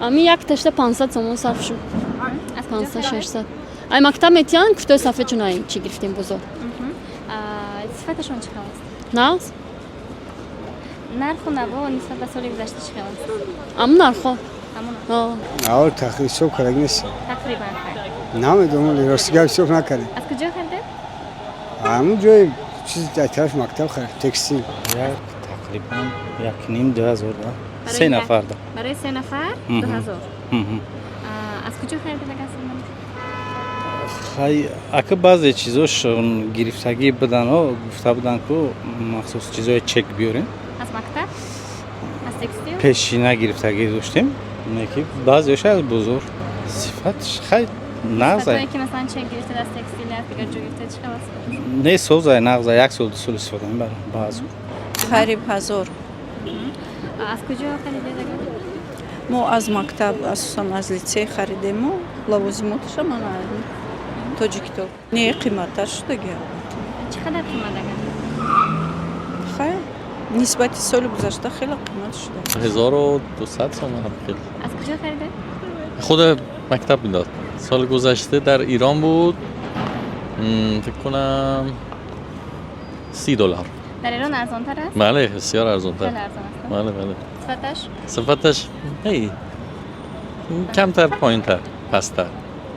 امی یک تشت 500 تومان صرف شد. 500 600. ای مکتب میتیان گفته صفحه چونایی چی گرفتیم بزرگ. صفتشون چقدر است؟ نه؟ نرخ و نوا نسبت به سال گذشته چقدر است؟ ام نرخو. همون. اول تخریب صبح کردن نیست. تقریبا. نمیدونم راستی گفت صبح نکردم. از کجا خریده؟ همون جای چیز در طرف مکتب خرید تکستیل. تقریبا 1,500 دا. 3 نفر دا. برای 3 نفر 2000. از کجا خریده بگذارید؟ خیلی اگه بعضی چیزاش گرفتگی بدن ها گفته بودن که مخصوص چیزای چک بیارین. از مکتب؟ از تکستیل؟ پیشینه گرفتگی داشتیم. نکی بعضیش از بزرگ. صفتش خیلی نغزه. صفتایی که مثلا چک گرفته از تکستیل است دیگر جو گرفته چقدر است؟ نه سوزه نغزه 1 سال 2 سال استفاده میبرم بعضی. قریب 1000. از کجا خریده دیگر؟ ما از مکتب اساساً از لیسه خریدیم و لوازماتش هم آوردیم. تاجیکتو. نه قیمتش دیگه. چقدر قیمت دیگر؟ خیلی نسبت سال گذشته خیلی قیمت شده. 1200 تومان خیلی. از کجا خریده؟ خود مکتب میداد. سال گذشته در ایران بود. فکر کنم $30. در ایران ارزان تر است؟ بله بسیار ارزان تر. خیلی ارزان است. بله. صفتش؟ صفتش کمتر پایینتر پستر.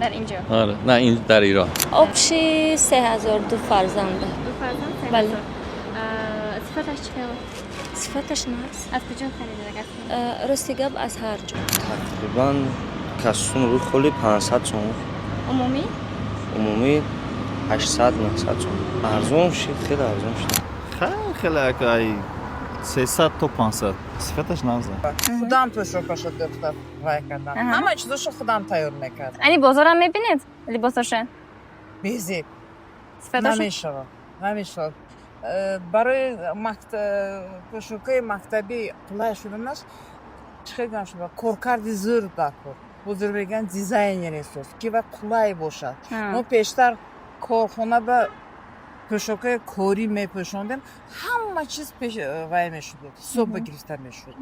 در اینجا؟ آره نه این در ایران. آبشی 3000 دو فرزنده. دو فرزند؟ بله. صفتش چقدر؟ صفتش ناز. از کجا خریده دیگر؟ راستی گب از هر جا. تقریبا کسون روی خلی 500 تومان. عمومی 800 900 تومان. ارزون شد خیلی ارزون شد. خیلی اکای 300 تا 500. صفتش نازه. خودم پوشاکاشو دختر رای کردم. همه چیزاشو خودم تیار میکردم. یعنی بازارم میبینید لباساشون؟ بیزی. صفتشون؟ نمیشه. برای پوشاکای مکتبی قلای شدن است. چه گم شد؟ کارکردی زور دکور. بزرگ میگن دیزاینری است که و قلای باشد. ما پیشتر کارخانه با پوشاکای کاری میپوشاندیم. همه چیز پیش وای میشد. صبح گرفته میشد.